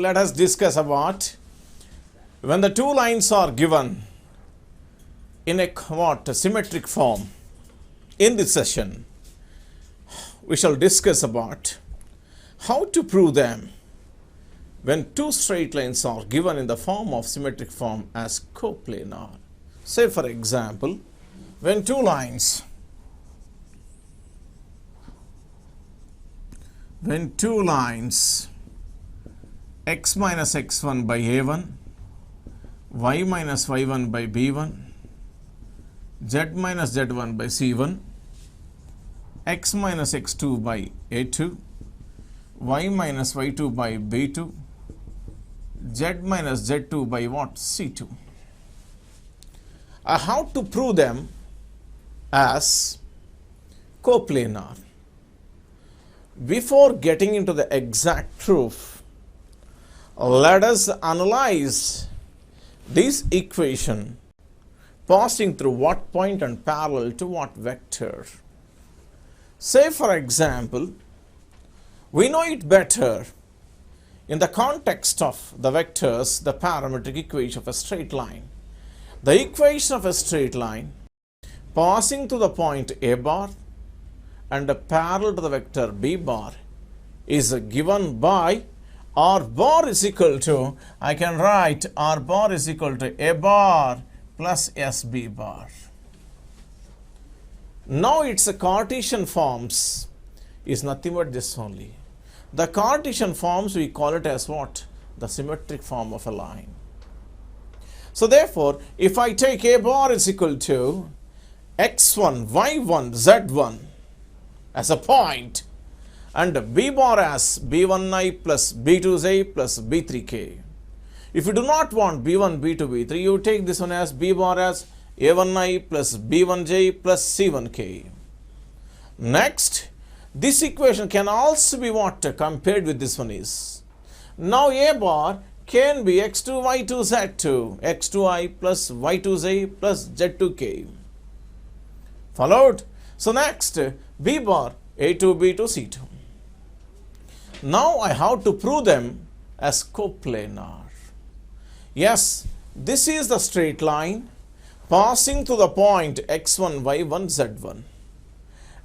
let us discuss about when the two lines are given in a symmetric form. In this session, we shall discuss about how to prove them when two straight lines are given in the form of symmetric form as coplanar. Say for example, when two lines x minus x1 by a1, y minus y1 by b1, z minus z1 by c1, x minus x2 by a2, y minus y2 by b2, z minus z2 by c2. How to prove them as coplanar? Before getting into the exact proof, let us analyze this equation passing through what point and parallel to what vector. Say for example, we know it better in the context of the vectors, the parametric equation of a straight line. The equation of a straight line passing through the point a bar and parallel to the vector b bar is given by r bar is equal to, I can write r bar is equal to a bar plus sb bar. Now its Cartesian forms is nothing but this only. The Cartesian forms we call it as what? The symmetric form of a line. So therefore, if I take a bar is equal to x1, y1, z1 as a point and b bar as b1i plus b2j plus b3k. If you do not want b1, b2, b3, you take this one as b bar as a1i plus b1j plus c1k. Next, this equation can also be what compared with this one is. Now a bar can be x2, y2, z2, x2i plus y2j plus z2k. Followed? So next, b bar, a2, b2, c2. Now I have to prove them as coplanar. Yes, this is the straight line passing through the point x1, y1, z1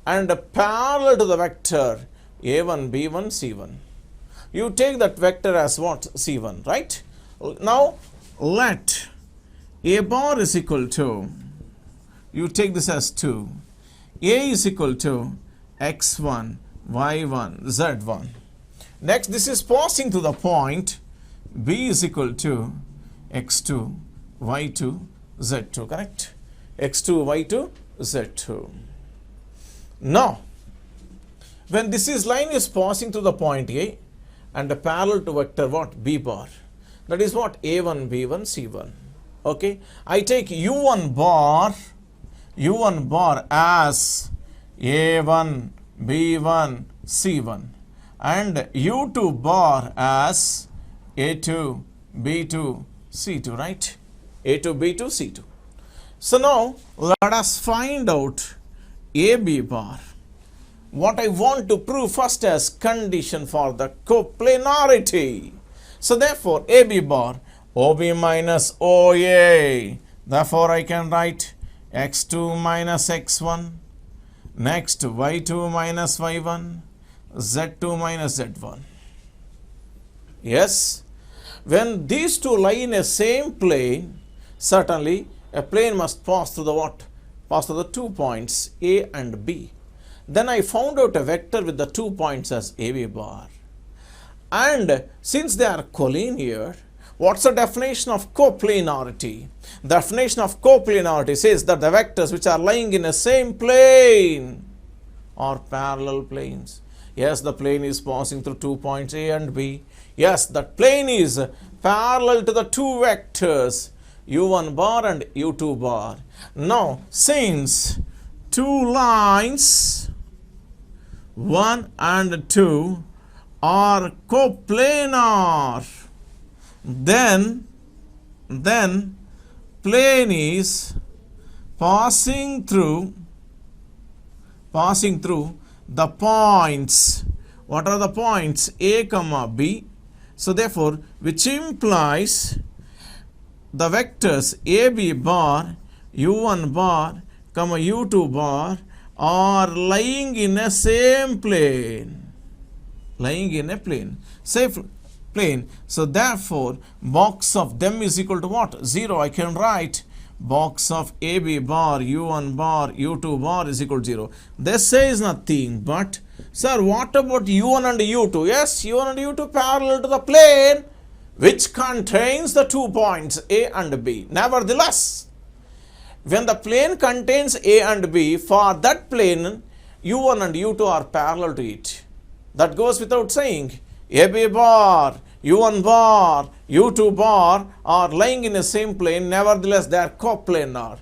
and parallel to the vector a1, b1, c1. You take that vector as what? C1, right? Now let a bar is equal to, you take this as 2, a is equal to x1, y1, z1. Next, this is passing to the point b is equal to x2, y2, z2, correct? x2, y2, z2. Now, when this is line is passing to the point a and parallel to vector what? B bar. That is what? a1, b1, c1. Okay. I take u1 bar as a1, b1, c1 and u2 bar as a2, b2, c2, right? a2, b2, c2. So now let us find out ab bar. What I want to prove first as condition for the coplanarity. So therefore AB bar, OB minus OA. Therefore I can write x2 minus x1. Next y2 minus y1. z2 minus z1. Yes. When these two lie in a same plane, certainly a plane must pass through the what? Pass through the 2 points A and B. Then I found out a vector with the 2 points as AB bar. And since they are collinear, what's the definition of coplanarity? The definition of coplanarity says that the vectors which are lying in a same plane are parallel planes. Yes, the plane is passing through 2 points A and B. Yes, that plane is parallel to the two vectors u1 bar and u2 bar. Now, since two lines 1 and 2 are coplanar, then plane is passing through the points. What are the points? A comma B. So therefore, which implies the vectors AB bar, U1 bar, comma U2 bar are lying in a same plane. Lying in a plane. Same plane. So therefore, box of them is equal to what? 0. I can write box of AB bar, U1 bar, U2 bar is equal to 0. This says nothing but, sir, what about U1 and U2? Yes, U1 and U2 parallel to the plane which contains the 2 points A and B. Nevertheless, when the plane contains A and B, for that plane, U1 and U2 are parallel to it. That goes without saying. AB bar, U1 bar, U2 bar are lying in the same plane. Nevertheless, they are coplanar.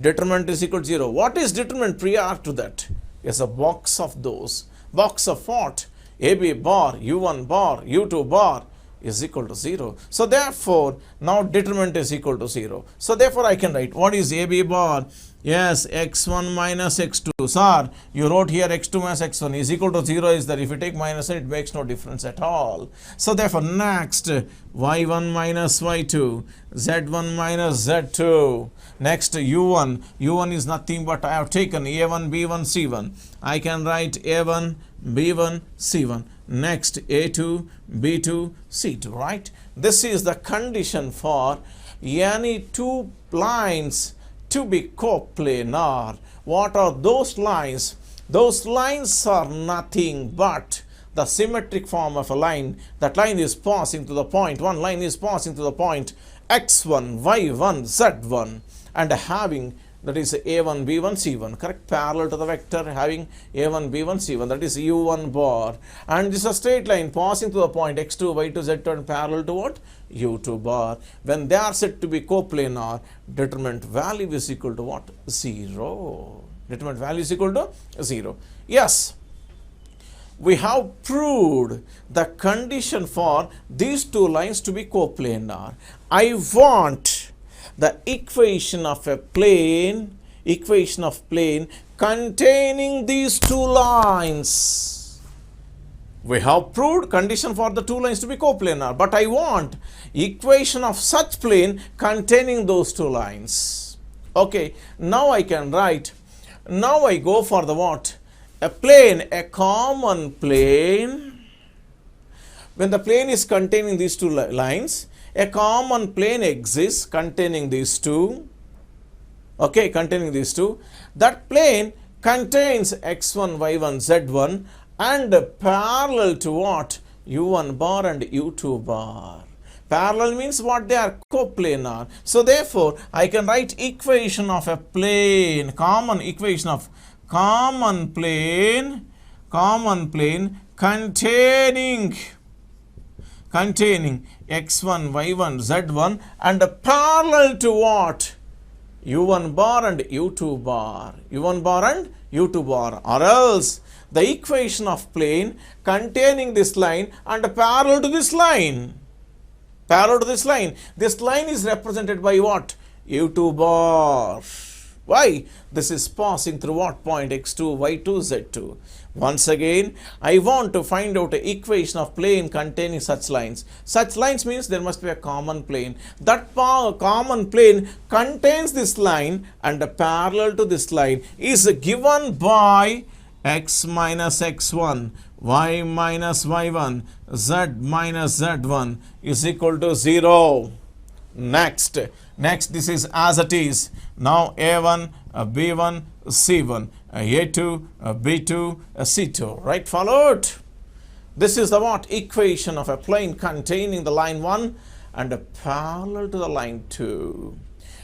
Determinant is equal to 0. What is determinant prior to that? Yes, a box of those. Box of what? AB bar, U1 bar, U2 bar is equal to 0. So therefore, now determinant is equal to 0. So therefore, I can write what is AB bar? Yes, x1 minus x2. Sir, you wrote here x2 minus x1 is equal to 0 is that if you take minus it makes no difference at all. So therefore, next y1 minus y2, z1 minus z2. Next u1. u1 is nothing but I have taken a1, b1, c1. I can write a1, b1, c1. Next a2, b2, c2, right? This is the condition for any two lines to be coplanar. What are those lines? Those lines are nothing but the symmetric form of a line. That line is passing to the point, one line is passing to the point x1, y1, z1 and having, that is a1, b1, c1, correct, parallel to the vector having a1, b1, c1, that is u1 bar, and this is a straight line passing to the point x2, y2, z2 and parallel to what? u2 bar. When they are said to be coplanar, determinant value is equal to what? 0. Determinant value is equal to 0. Yes, we have proved the condition for these two lines to be coplanar. I want the equation of a plane, containing these two lines. We have proved condition for the two lines to be coplanar, but I want equation of such plane containing those two lines. Okay, now I can write, now I go for the what? A plane, a common plane. When the plane is containing these two lines, a common plane exists containing these two. Okay, containing these two. That plane contains x1, y1, z1 and parallel to what? u1 bar and u2 bar. Parallel means what? They are coplanar. So therefore, I can write equation of a plane, common equation of common plane containing x1, y1, z1 and parallel to what? u1 bar and u2 bar. u1 bar and u2 bar. Or else the equation of plane containing this line and parallel to this line. Parallel to this line. This line is represented by what? u2 bar. Why? This is passing through what point? x2, y2, z2. Once again, I want to find out an equation of plane containing such lines. Such lines means there must be a common plane. That common plane contains this line and parallel to this line is given by x minus x1, y minus y1, z minus z1 is equal to 0. Next, this is as it is. Now a1, b1, c1, a2, b2, c2, right? Followed. This is the what? Equation of a plane containing the line 1 and parallel to the line 2.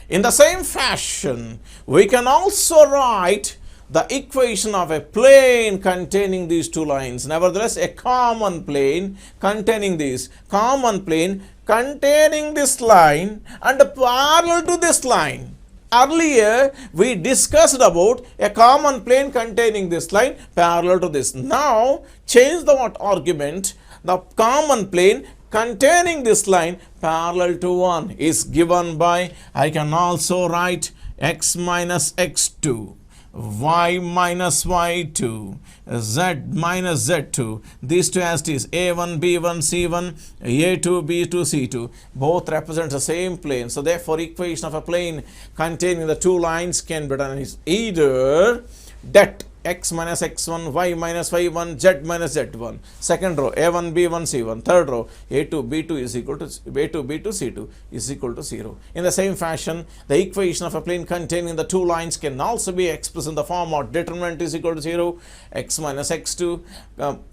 In the same fashion, we can also write the equation of a plane containing these two lines. Nevertheless, a common plane containing this. Common plane containing this line and parallel to this line. Earlier, we discussed about a common plane containing this line parallel to this. Now, change the what argument. The common plane containing this line parallel to 1 is given by, I can also write x minus x2, y minus y2, z minus z2. These two as it is a1, b1, c1, a2, b2, c2. Both represent the same plane. So therefore, equation of a plane containing the two lines can be done as either det x minus x1, y minus y1, z minus z1. Second row a1, b1, c1. Third row a2, b2 is equal to a2, b2, c2 is equal to 0. In the same fashion, the equation of a plane containing the two lines can also be expressed in the form of determinant is equal to 0, x minus x2,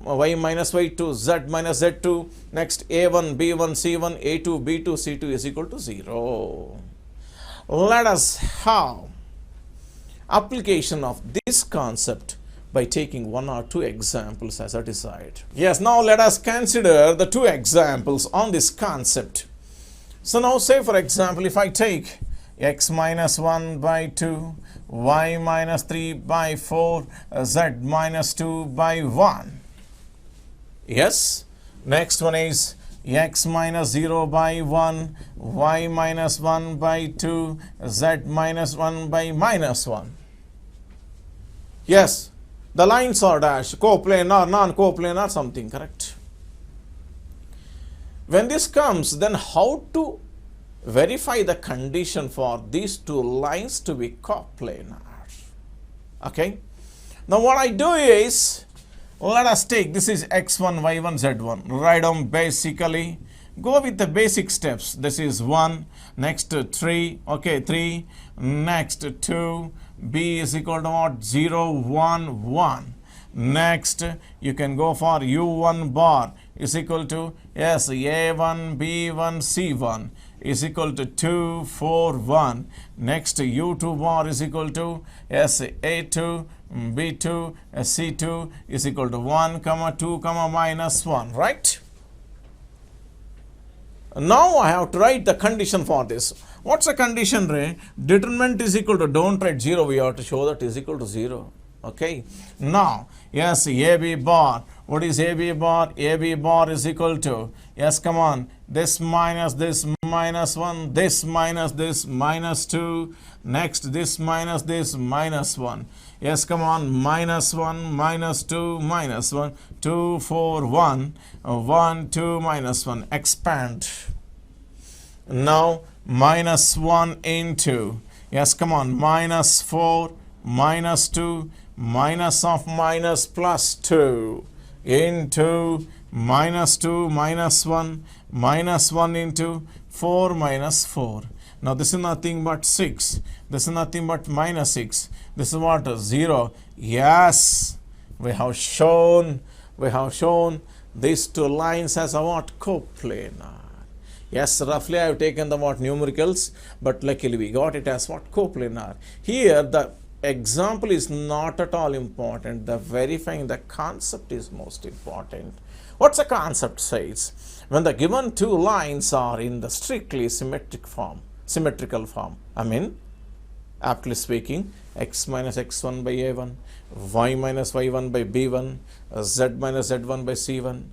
y minus y2, z minus z2. Next a1, b1, c1, a2, b2, c2 is equal to 0. Let us have application of this concept by taking one or two examples as a decide. Yes, now let us consider the two examples on this concept. So now say for example, if I take x minus 1 by 2, y minus 3 by 4, z minus 2 by 1. Yes, next one is x minus 0 by 1, y minus 1 by 2, z minus 1 by minus 1. Yes, the lines are dashed, coplanar, non-coplanar, something, correct? When this comes, then how to verify the condition for these two lines to be coplanar? Okay, now what I do is, let us take, this is x1, y1, z1. Write down basically, go with the basic steps. This is 1, next 3, okay, 3, next 2, b is equal to what? 0, 1, 1. Next, you can go for u1 bar is equal to, yes, a1, b1, c1 is equal to 2, 4, 1. Next, u2 bar is equal to, yes, a2, b2, c2 is equal to 1, 2, minus 1, right? Now I have to write the condition for this. What's the condition, Ray? Determinant is equal to, don't write 0, we have to show that is equal to 0. Okay. Now, yes, AB bar. What is AB bar? AB bar is equal to, yes, come on, this minus this minus 1, this minus this minus 2, next this minus this minus 1. Yes, come on, minus 1, minus 2, minus 1, 2, 4, 1, 1, 2, minus 1. Expand. Now, minus 1 into, yes, come on, minus 4, minus 2, minus of minus plus 2 into minus 2, minus 1, minus 1 into 4 minus 4. Now this is nothing but 6. This is nothing but minus 6. This is what? 0. Yes, we have shown these two lines as a what? Coplanar. Yes, roughly I have taken the what? Numericals, but luckily we got it as what? Coplanar. Here the example is not at all important. The verifying the concept is most important. What's the concept says? When the given two lines are in the strictly symmetrical form, I mean, aptly speaking, x minus x1 by a1, y minus y1 by b1, z minus z1 by c1,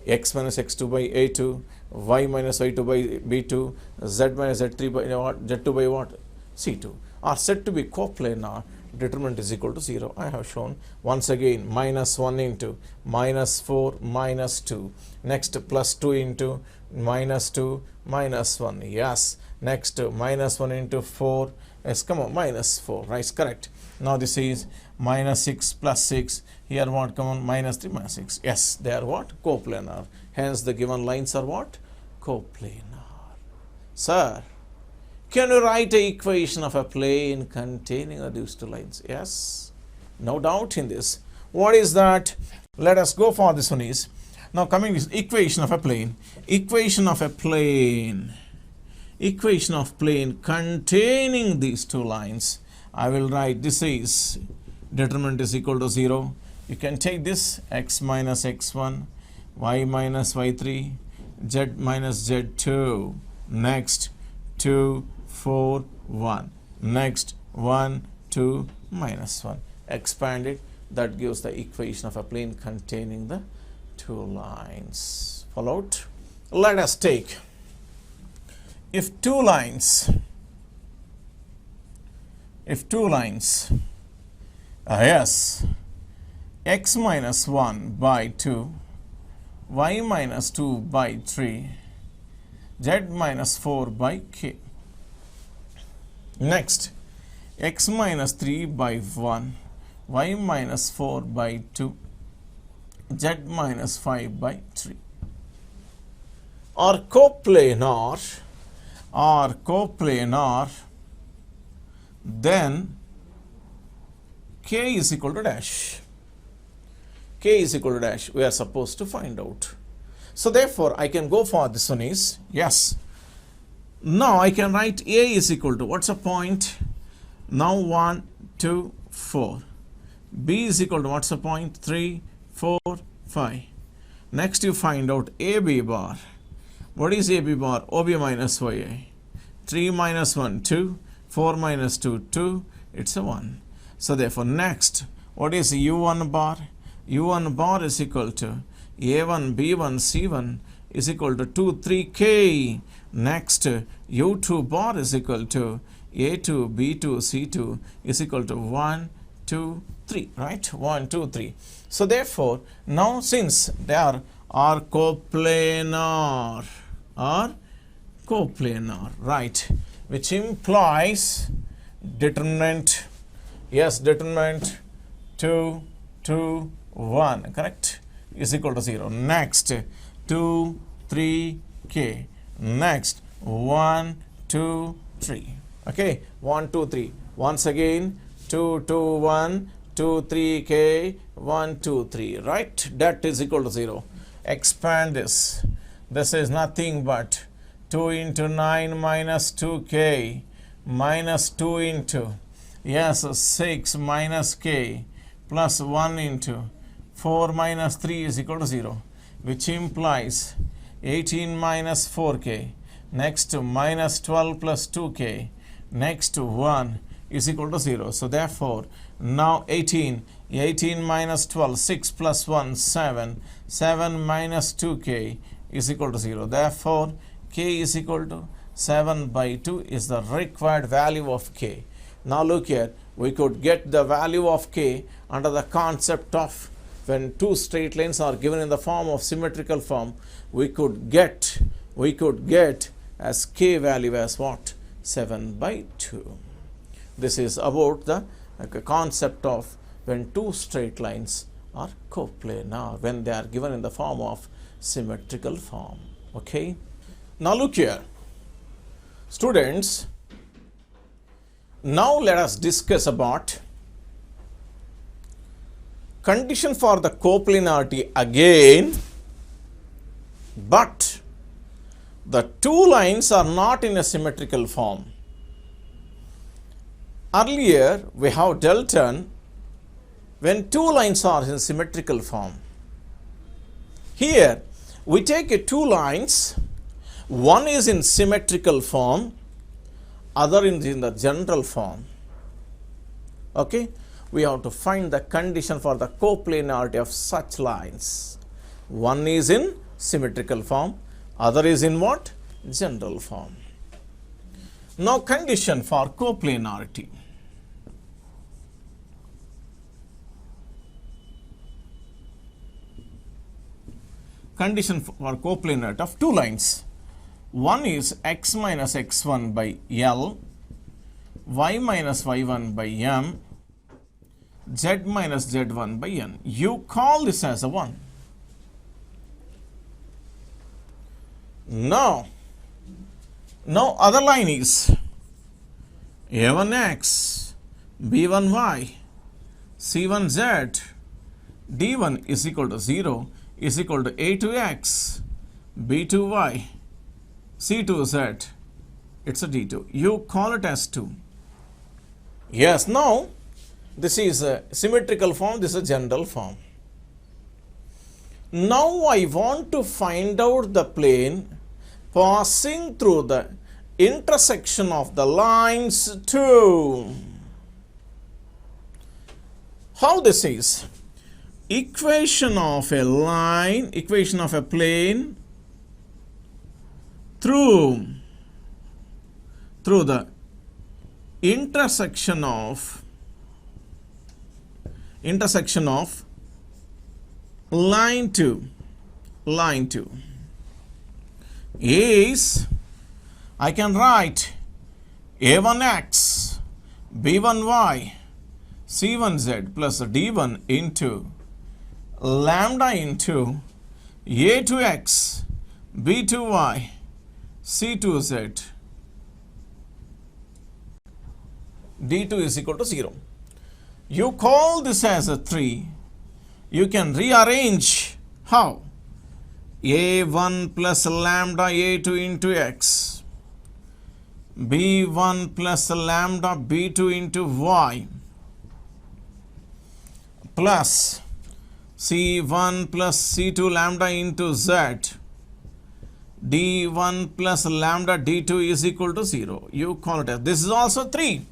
x minus x2 by a2, y minus y2 by b2, z minus z3 by what? z2 by what? c2 are said to be coplanar. Determinant is equal to 0. I have shown once again minus 1 into minus 4 minus 2. Next plus 2 into minus 2 minus 1. Yes. Next minus 1 into 4. Yes, come on, minus 4. Right, correct. Now this is minus 6 plus 6. Here what? Come on, minus 3 minus 6. Yes, they are what? Coplanar. Hence the given lines are what? Coplanar. Sir, can you write an equation of a plane containing these two lines? Yes, no doubt in this. What is that? Let us go for this one is, now coming to equation of a plane. Equation of plane containing these two lines. I will write this is determinant is equal to 0. You can take this x minus x1, y minus y3, z minus z2. Next 2, 4, 1. Next 1, 2, minus 1. Expand it. That gives the equation of a plane containing the two lines. Followed? Let us take, if two lines Yes, x minus 1 by 2, y minus 2 by 3, z minus 4 by k. Next, x minus 3 by 1, y minus 4 by 2, z minus 5 by 3. Or coplanar, then k is equal to dash. K is equal to dash, we are supposed to find out. So therefore, I can go for this one is, yes. Now I can write A is equal to, what's the point? Now 1, 2, 4. B is equal to, what's the point? 3, 4, 5. Next you find out AB bar. What is AB bar? OB minus YA. 3 minus 1, 2. 4 minus 2, 2. It's a 1. So therefore, next, what is U1 bar? U1 bar is equal to A1, B1, C1 is equal to 2, 3K. Next, U2 bar is equal to A2, B2, C2 is equal to 1, 2, 3, right? 1, 2, 3. So therefore, now since they are coplanar, right, which implies determinant, yes, determinant 2, 2, 1, correct, is equal to 0. Next, 2, 3, K. Next, 1, 2, 3. Okay, 1, 2, 3. Once again, 2, 2, 1, 2, 3, K, 1, 2, 3, right? That is equal to 0. Expand this. This is nothing but 2 into 9 minus 2K minus 2 into, yes, 6 minus K plus 1 into 4 minus 3 is equal to 0, which implies 18 minus 4K. Next to minus 12 plus 2K. Next to 1 is equal to 0. So therefore, now 18 minus 12, 6 plus 1, 7. 7 minus 2K is equal to 0. Therefore, K is equal to 7 by 2 is the required value of K. Now look here, we could get the value of K under the concept of when two straight lines are given in the form of symmetrical form, we could get as K value as what? 7 by 2. This is about the concept of when two straight lines are coplanar, when they are given in the form of symmetrical form. Okay. Now look here, students. Now let us discuss about condition for the coplanarity again, but the two lines are not in a symmetrical form. Earlier we have dealt on when two lines are in symmetrical form. Here we take two lines, one is in symmetrical form, other is in the general form. Okay, we have to find the condition for the coplanarity of such lines. One is in symmetrical form, other is in what? General form. Now condition for coplanarity. Condition for coplanarity of two lines. One is x minus x1 by L, y minus y1 by M, z minus z1 by N. You call this as a 1. Now other line is a1x, b1y, c1z, d1 is equal to 0 is equal to a2x, b2y, c2z, it's a d2. You call it as 2. Yes, now this is a symmetrical form, this is a general form. Now I want to find out the plane passing through the intersection of the lines 2. How this is? Equation of a line, equation of a plane through the intersection of intersection of line 2 is, I can write a1x, b1y, c1z plus d1 into lambda into a2x, b2y, c2z, d2 is equal to 0. You call this as a 3. You can rearrange how? a1 plus lambda a2 into x, b1 plus lambda b2 into y, plus c1 plus c2 lambda into z, d1 plus lambda d2 is equal to 0. You call it as, this is also 3.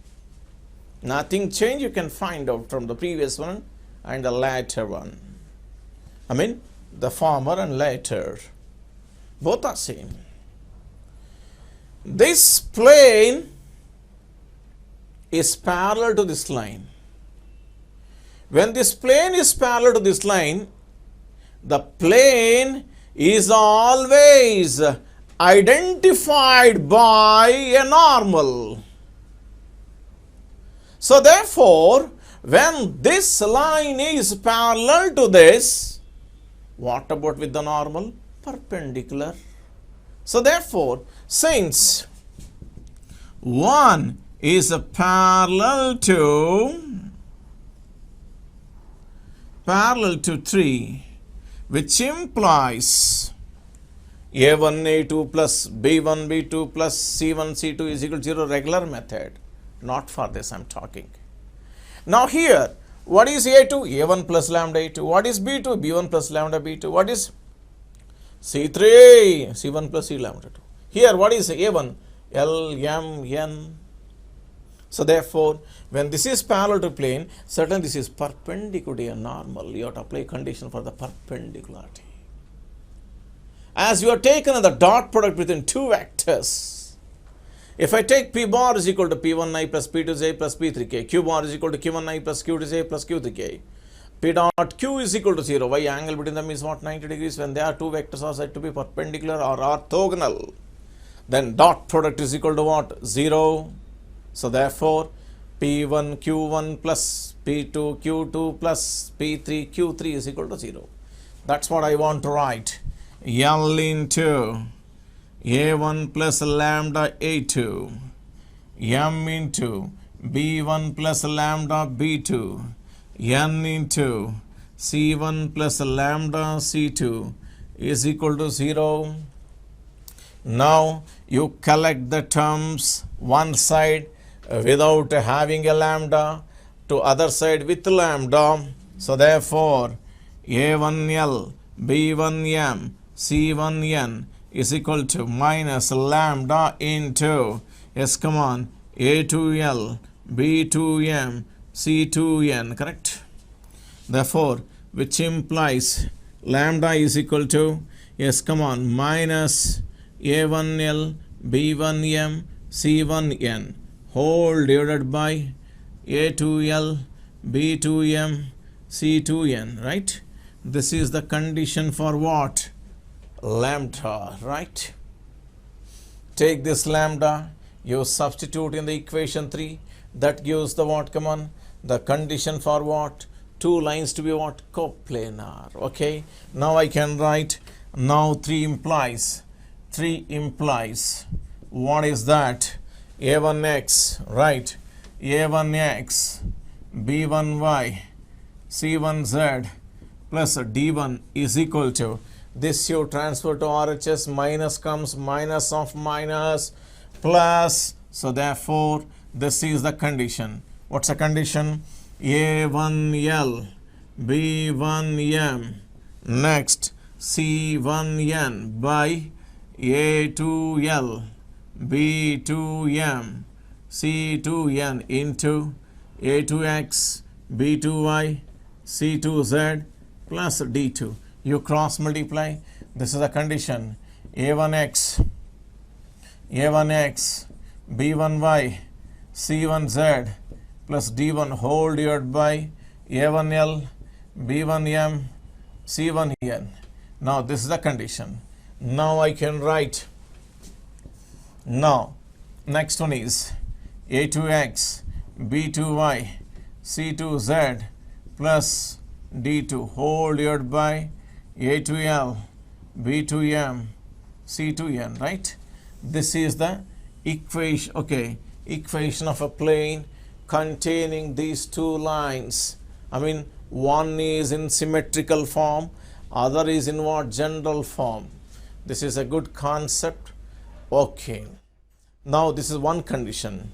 Nothing change, you can find out from the previous one and the later one. I mean the former and later, both are same. This plane is parallel to this line. When this plane is parallel to this line, the plane is always identified by a normal. So therefore, when this line is parallel to this, what about with the normal? Perpendicular. So therefore, since 1 is parallel to 3, which implies a1 a2 plus b1 b2 plus c1 c2 is equal to 0, regular method. Not for this I am talking. Now here, what is a2? a1 plus lambda a2. What is b2? b1 plus lambda b2. What is c3? c1 plus c lambda 2. Here, what is a1? l, m, n. So therefore, when this is parallel to plane, certainly this is perpendicular to a normal. You have to apply condition for the perpendicularity. As you are taken the dot product between two vectors, if I take p bar is equal to p1i plus p2j plus p3k, q bar is equal to q1i plus q2j plus q3k, p dot q is equal to 0, y angle between them is what? 90 degrees. When there are two vectors are said to be perpendicular or orthogonal, then dot product is equal to what? 0. So therefore, p1 q1 plus p2 q2 plus p3 q3 is equal to 0. That's what I want to write. L into a1 plus lambda a2, m into b1 plus lambda b2, n into c1 plus lambda c2 is equal to 0. Now you collect the terms one side without having a lambda, to other side with lambda. So therefore, a1l, b1m, c1n is equal to minus lambda into, yes, come on, a2l, b2m, c2n, correct? Therefore, which implies lambda is equal to, yes, come on, minus a1l, b1m, c1n whole divided by a2l, b2m, c2n, right? This is the condition for what? Lambda, right? Take this lambda, you substitute in the equation 3, that gives the what? Come on, the condition for what? Two lines to be what? Coplanar. Okay, now I can write, now 3 implies, what is that? a1x, right? a1x, b1y, c1z plus d1 is equal to, this you transfer to RHS, minus comes minus of minus plus. So therefore, this is the condition. What's the condition? a1l, b1m, next c1n by a2l, b2m, c2n into a2x, b2y, c2z plus d2. You cross multiply. This is a condition. a1x, b1y, c1z plus d1 whole divided by A1L, B1M, C1N. Now this is the condition. Now I can write. Now next one is A2X, B2Y, C2Z plus D2 whole divided by A2L, B2M, C2N, right? This is the equation, okay, equation of a plane containing these two lines. I mean, one is in symmetrical form, other is in what? General form. This is a good concept. Okay. Now this is one condition.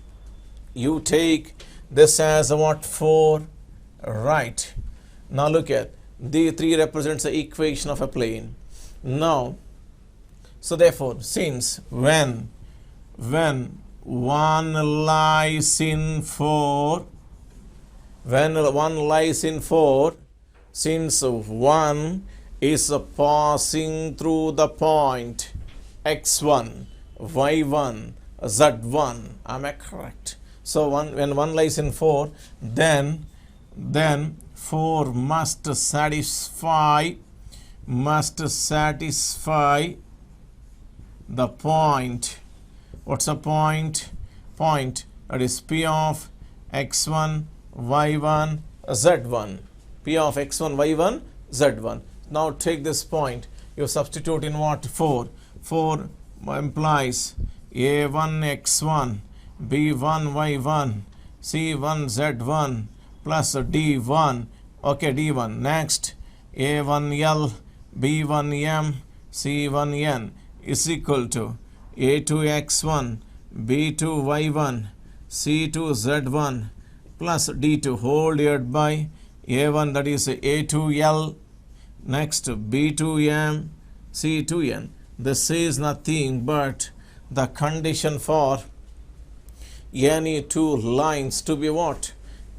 You take this as a what? 4, right? Now look at the 3 represents the equation of a plane. Now, so therefore, since when one lies in 4, since one is passing through the point x1, y1, z1, am I correct? So when one lies in 4, then 4 must satisfy the point. What's a point? Point that is P of x1, y1, z1. P of x1, y1, z1. Now take this point. You substitute in what? 4. 4 implies a1 x1, b1 y1, c1 z1 plus d1. Okay, d1. Next, a1l, b1m, c1n is equal to a2x1, b2y1, c2z1 plus d2 whole divided by a1, that is a2l, next b2m, c2n. This is nothing but the condition for any two lines to be what?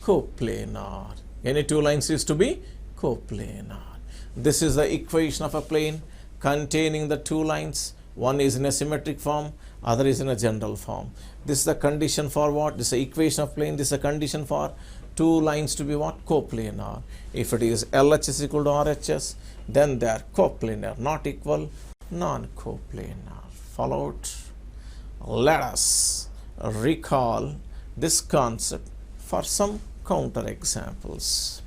Coplanar. Any two lines is to be coplanar. This is the equation of a plane containing the two lines. One is in a symmetric form, other is in a general form. This is the condition for what? This is the equation of plane. This is a condition for two lines to be what? Coplanar. If it is LHS equal to RHS, then they are coplanar. Not equal, non-coplanar. Followed? Let us recall this concept for some counter examples.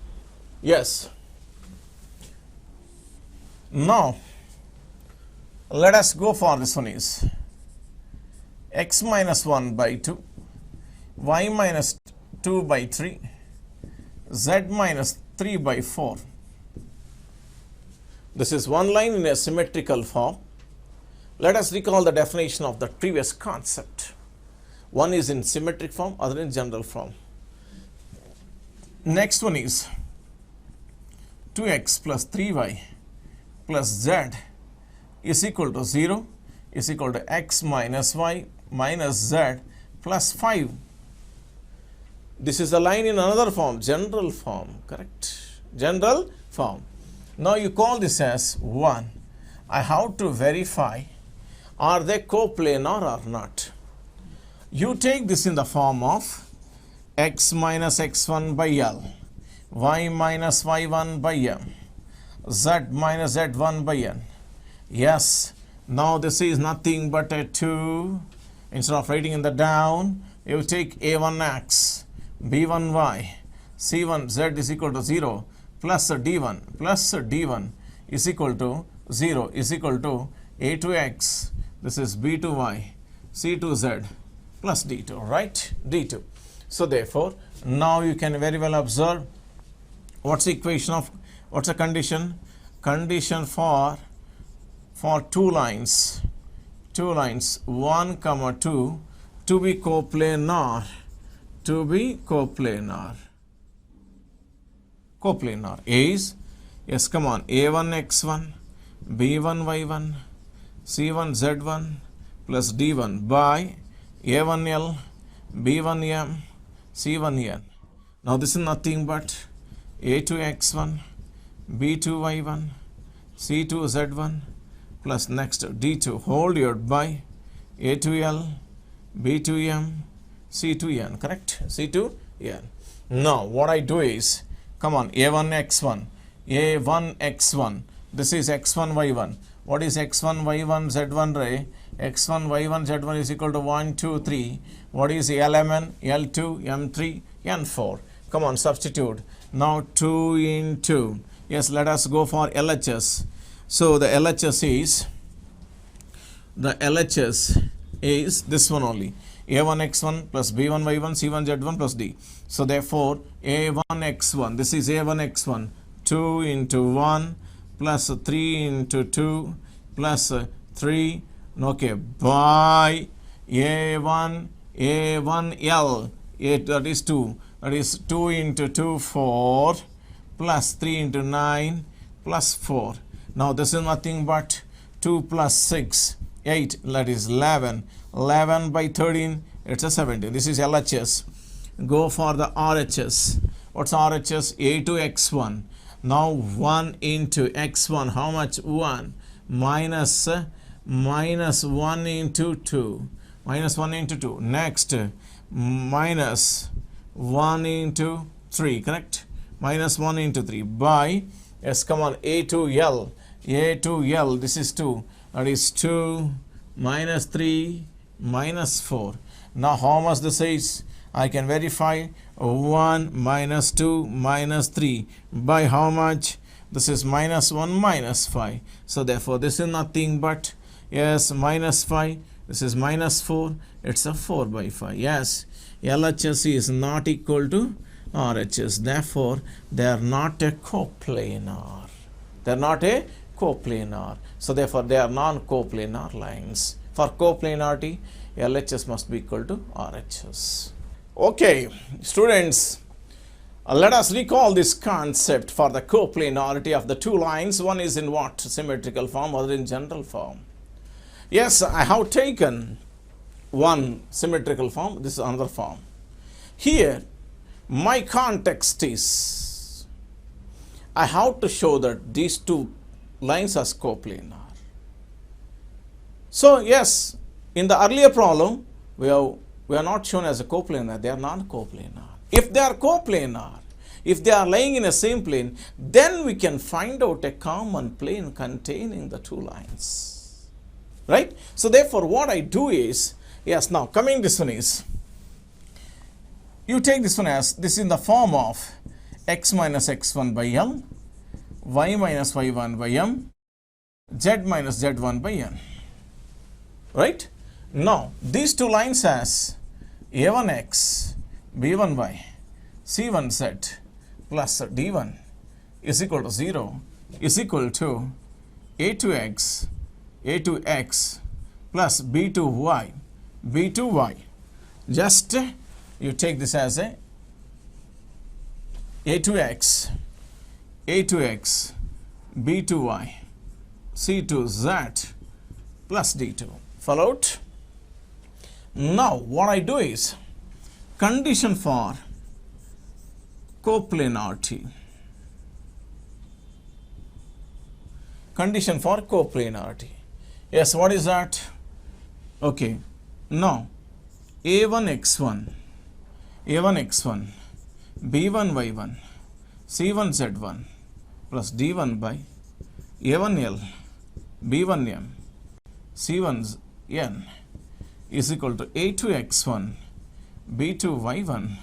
Yes. Now, let us go for this one is x minus 1 by 2, y minus 2 by 3, z minus 3 by 4. This is one line in a symmetrical form. Let us recall the definition of the previous concept. One is in symmetric form, other in general form. Next one is 2x plus 3y plus z is equal to 0 is equal to x minus y minus z plus 5. This is a line in another form, general form, correct? General form. Now you call this as 1. I have to verify, are they coplanar or not? You take this in the form of x minus x1 by L, y minus y1 by M, z minus z1 by N. Yes, now this is nothing but a 2. Instead of writing in the down, you take a1x, b1y, c1z is equal to 0 plus d1 is equal to 0 is equal to a2x, this is b2y, c2z plus d2, right? d2. So therefore, now you can very well observe what's the equation of, what's the condition? Condition for two lines, 1, 2 to be coplanar, coplanar is, yes, come on, a1 x1, b1 y1, c1 z1 plus d1 by a1l, b1m, c1n. Now this is nothing but a2 x1, b2 y1, c2 z1 plus next d2 whole divided by a2l, b2m, c2n, correct? c2n. Now what I do is Come on, A1 x1, A1 x1. This is x1 y1. What is x1 y1 z1 ray? X1 y1 z1 is equal to 1 2 3. What is Lmn, L2, M3, N4? Come on, substitute. Now 2 into, yes, let us go for LHS. So the LHS is this one only. A1 x1 plus B1 y1 C1 z1 plus D. So therefore A1 x1, this is A1 x1, 2 into 1 plus 3 into 2 plus 3, okay, by A1 L, that is 2, that is 2 into 2 4 plus 3 into 9 plus 4. Now this is nothing but 2 plus 6, 8, that is 11. 11 by 13, it's a 17. This is LHS. Go for the RHS. What's RHS? A2 x1. Now 1 into x1, how much? 1 minus 1 into 2. Minus 1 into 2. Next, minus 1 into 3, correct? Minus 1 into 3 by, yes, come on, A2L. A2L, this is 2. That is 2 minus 3 minus 4. Now how much this is? I can verify. 1 minus 2 minus 3 by how much? This is minus 1 minus 5. So therefore this is nothing but, yes, minus 5. This is minus 4. It's a 4 by 5. Yes, LHS is not equal to RHS. Therefore they are not a coplanar. They are not a coplanar. So therefore they are non-coplanar lines. For coplanarity, LHS must be equal to RHS. Okay, students, let us recall this concept for the coplanarity of the two lines. One is in what? Symmetrical form, other in general form. Yes, I have taken one symmetrical form, this is another form. Here, my context is, I have to show that these two lines are coplanar. So yes, in the earlier problem, we are not shown as a coplanar, they are non-coplanar. If they are coplanar, if they are lying in the same plane, then we can find out a common plane containing the two lines. Right? So therefore what I do is, yes, now coming this one is, you take this one as, this is in the form of x minus x1 by L, y minus y1 by M, z minus z1 by N. Right? Now, these two lines as A1x, B1y, C1z plus D1 is equal to 0 is equal to A2x plus B2y, B2y. Just you take this as a A2x, B2y, C2z plus D2. Followed? Now what I do is, condition for coplanarity. Condition for coplanarity. Yes, what is that? Okay. Now A1x1, B1y1, C1z1 plus D1 by A1L, B1M, C1N is equal to A2x1, B2y1,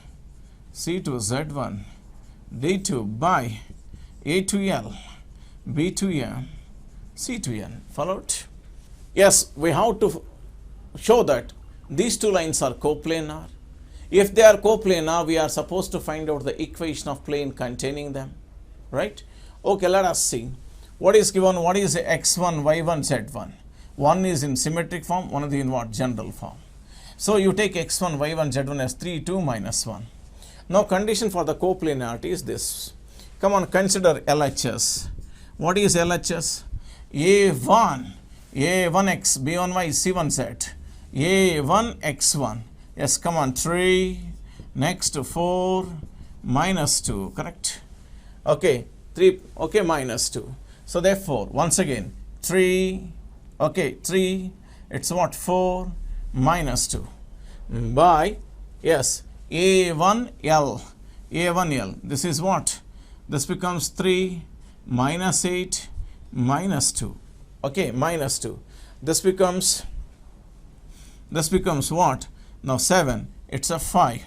C2z1, D2 by A2L, B2M, C2N. Followed? Yes, we have to show that these two lines are coplanar. If they are coplanar, we are supposed to find out the equation of plane containing them. Right? Okay, let us see. What is given? What is x1, y1, z1? One is in symmetric form, one is in what? General form. So you take x1, y1, z1 as 3, 2, minus 1. Now condition for the coplanarity is this. Come on, consider LHS. What is LHS? A1, A1x, B1y, C1z. A1, x1. Yes, come on, 3, next 4, minus 2, correct? Okay, 3, okay, minus 2. So therefore, once again, 3, okay, 3, it's what? 4, minus 2. By, yes, A1L, A1L. This is what? This becomes 3 minus 8 minus 2. Okay, minus 2. This becomes what? Now 7, it's a 5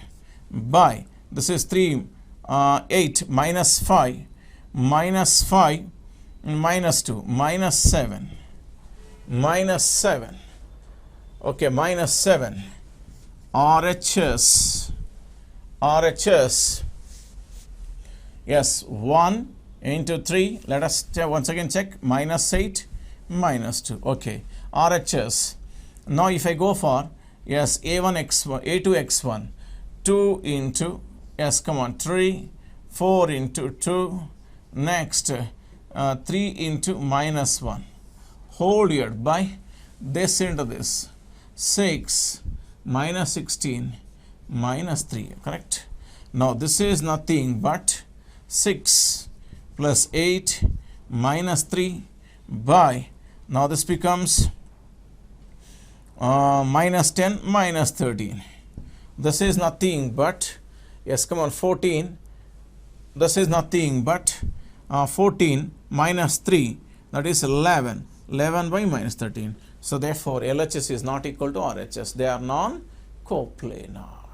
by, this is 3, 8 minus 5 minus 5 minus 2 minus 7 minus 7. Okay, minus 7. RHS. Yes, 1 into 3. Let us once again check. Minus 8 minus 2. Okay, RHS. Now if I go for, yes, A1x1, A2x1, 2 into, yes, come on, 3, 4 into 2, next 3 into minus 1, whole year by this into this, 6 minus 16 minus 3, correct? Now this is nothing but 6 plus 8 minus 3 by, now this becomes minus 10 minus 13. This is nothing but, yes, come on, 14. This is nothing but 14 minus 3, that is 11. 11 by minus 13. So therefore LHS is not equal to RHS. They are non-coplanar.